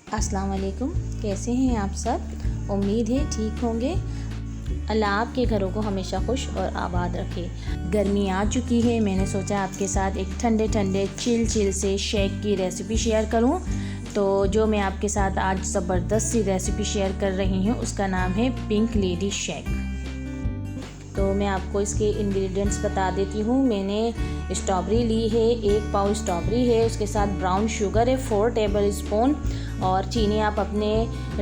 अस्सलाम वालेकुम, कैसे हैं आप सब। उम्मीद है ठीक होंगे। अल्लाह आपके घरों को हमेशा खुश और आबाद रखे। गर्मी आ चुकी है, मैंने सोचा आपके साथ एक ठंडे ठंडे चिल से शेक की रेसिपी शेयर करूं। तो जो मैं आपके साथ आज ज़बरदस्त सी रेसिपी शेयर कर रही हूं उसका नाम है पिंक लेडी शेक। तो मैं आपको इसके इंग्रेडिएंट्स बता देती हूँ। मैंने स्ट्रॉबेरी ली है, 1 पाव स्ट्रॉबेरी है, उसके साथ ब्राउन शुगर है 4 टेबल स्पून, और चीनी आप अपने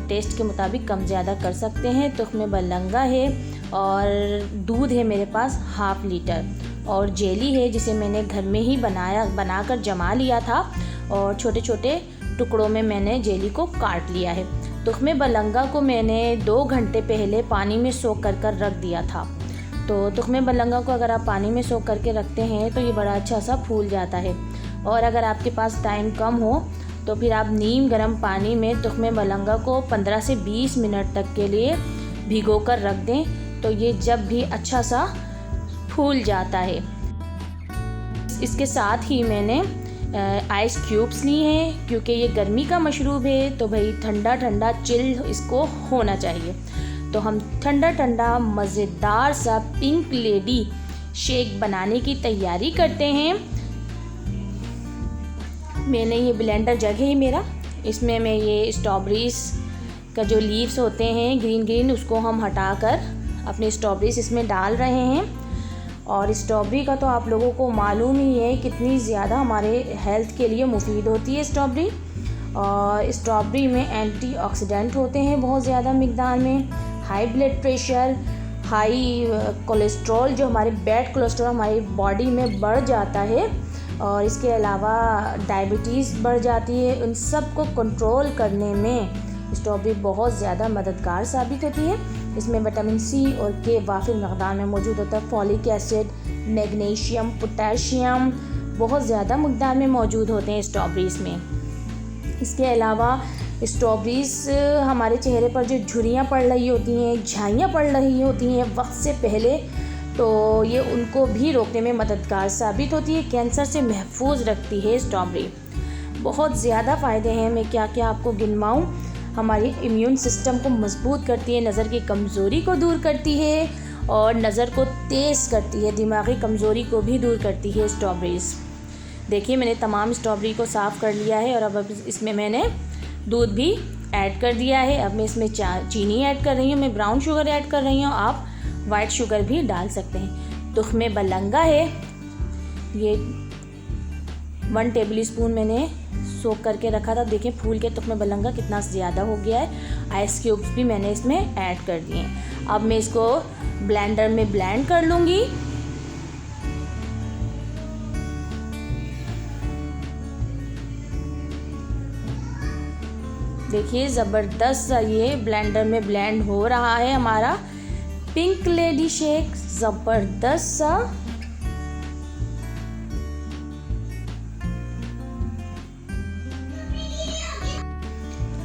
टेस्ट के मुताबिक कम ज़्यादा कर सकते हैं। तुख्मे बलंगा है और दूध है मेरे पास 1/2 लीटर, और जेली है जिसे मैंने घर में ही बनाकर जमा लिया था, और छोटे छोटे टुकड़ों में मैंने जेली को काट लिया है। तुख्मे बलंगा को मैंने 2 घंटे पहले पानी में सोख कर रख दिया था। तो तुख्मे बलंगा को अगर आप पानी में सोख करके रखते हैं तो ये बड़ा अच्छा सा फूल जाता है। और अगर आपके पास टाइम कम हो तो फिर आप नीम गर्म पानी में तुख्मे बलंगा को 15 से 20 मिनट तक के लिए भिगो कर रख दें, तो ये जब भी अच्छा सा फूल जाता है। इसके साथ ही मैंने आइस क्यूब्स लिए हैं, क्योंकि ये गर्मी का मशरूब है तो भाई ठंडा ठंडा चिल इसको होना चाहिए। तो हम ठंडा ठंडा मज़ेदार सा पिंक लेडी शेक बनाने की तैयारी करते हैं। मैंने ये ब्लेंडर जग है मेरा, इसमें मैं ये स्ट्रॉबेरीज़ का जो लीव्स होते हैं ग्रीन उसको हम हटाकर अपने स्ट्रॉबेरीज़ इसमें डाल रहे हैं। और स्ट्रॉबेरी का तो आप लोगों को मालूम ही है कितनी ज़्यादा हमारे हेल्थ के लिए मुफीद होती है स्ट्रॉबेरी। और स्ट्रॉबेरी में एंटीऑक्सीडेंट होते हैं बहुत ज़्यादा मिकदार में। High blood pressure, high cholesterol, जो हमारे बैड कोलेस्ट्रॉल हमारी बॉडी में बढ़ जाता है, और इसके अलावा डायबिटीज़ बढ़ जाती है, उन सब को कंट्रोल करने में स्ट्रॉबेरी बहुत ज़्यादा मददगार साबित होती है। इसमें विटामिन सी और के वाफिर मकदार में मौजूद होता है। फॉलिक एसिड, मैग्नीशियम, पोटेशियम बहुत ज़्यादा मकदार में मौजूद होते हैं स्ट्रॉबेरीज़ में। इसके अलावा स्ट्रॉबेरीज़ हमारे चेहरे पर जो झुर्रियाँ पड़ रही होती हैं, झाइयाँ पड़ रही होती हैं वक्त से पहले, तो ये उनको भी रोकने में मददगार साबित होती है। कैंसर से महफूज रखती है स्ट्रॉबेरी। बहुत ज़्यादा फ़ायदे हैं, मैं क्या क्या आपको गिनवाऊँ। हमारी इम्यून सिस्टम को मजबूत करती है, नज़र की कमज़ोरी को दूर करती है, और नज़र को तेज़ करती है, दिमागी कमज़ोरी को भी दूर करती है स्ट्रॉबेरीज़। देखिए मैंने तमाम स्ट्रॉबेरी को साफ़ कर लिया है, और अब इसमें मैंने दूध भी ऐड कर दिया है। अब मैं इसमें चीनी ऐड कर रही हूँ, मैं ब्राउन शुगर ऐड कर रही हूँ, आप वाइट शुगर भी डाल सकते हैं। तुख्मे बलंगा है, ये 1 टेबल स्पून मैंने सोख करके रखा था। देखिए फूल के तुख्मे बलंगा कितना ज़्यादा हो गया है। आइस क्यूब्स भी मैंने इसमें ऐड कर दिए हैं। अब मैं इसको ब्लेंडर में ब्लेंड कर लूँगी। देखिए ज़बरदस्त सा ये ब्लेंडर में ब्लेंड हो रहा है हमारा पिंक लेडी शेक, ज़बरदस्त सा।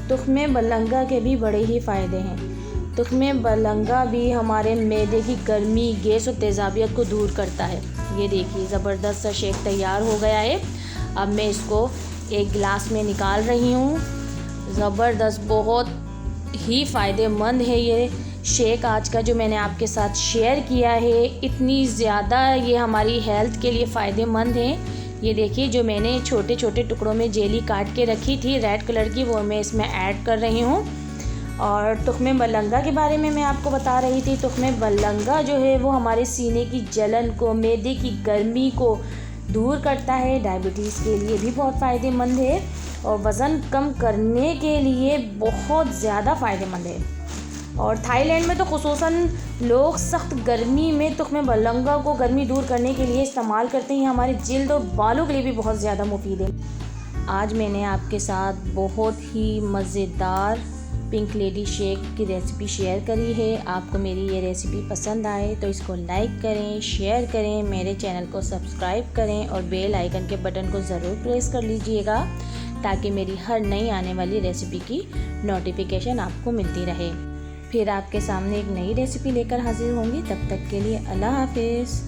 तुख्मे बलंगा के भी बड़े ही फ़ायदे हैं। तुख्मे बलंगा भी हमारे मैदे की गर्मी, गैस और तेज़ाबियत को दूर करता है। ये देखिए ज़बरदस्त सा शेक तैयार हो गया है। अब मैं इसको एक गिलास में निकाल रही हूँ। ज़बरदस्त, बहुत ही फ़ायदेमंद है ये शेक आज का जो मैंने आपके साथ शेयर किया है। इतनी ज़्यादा ये हमारी हेल्थ के लिए फ़ायदेमंद है। ये देखिए जो मैंने छोटे छोटे टुकड़ों में जेली काट के रखी थी रेड कलर की, वो मैं इसमें ऐड कर रही हूँ। और तुख्मे बलंगा के बारे में मैं आपको बता रही थी। तुख्मे बलंगा जो है वो हमारे सीने की जलन को, मैदे की गर्मी को दूर करता है। डायबिटीज़ के लिए भी बहुत फ़ायदेमंद है, और वज़न कम करने के लिए बहुत ज़्यादा फ़ायदेमंद है। और थाईलैंड में तो खुसूसन लोग सख्त गर्मी में तुख्मे बलंगा को गर्मी दूर करने के लिए इस्तेमाल करते हैं। हमारे जिल्द और बालों के लिए भी बहुत ज़्यादा मुफीद है। आज मैंने आपके साथ बहुत ही मज़ेदार पिंक लेडी शेक की रेसिपी शेयर करी है। आपको मेरी ये रेसिपी पसंद आए तो इसको लाइक करें, शेयर करें, मेरे चैनल को सब्सक्राइब करें, और बेल आइकन के बटन को ज़रूर प्रेस कर लीजिएगा, ताकि मेरी हर नई आने वाली रेसिपी की नोटिफिकेशन आपको मिलती रहे। फिर आपके सामने एक नई रेसिपी लेकर हाजिर होंगी। तब तक के लिए अल्लाह हाफिज़।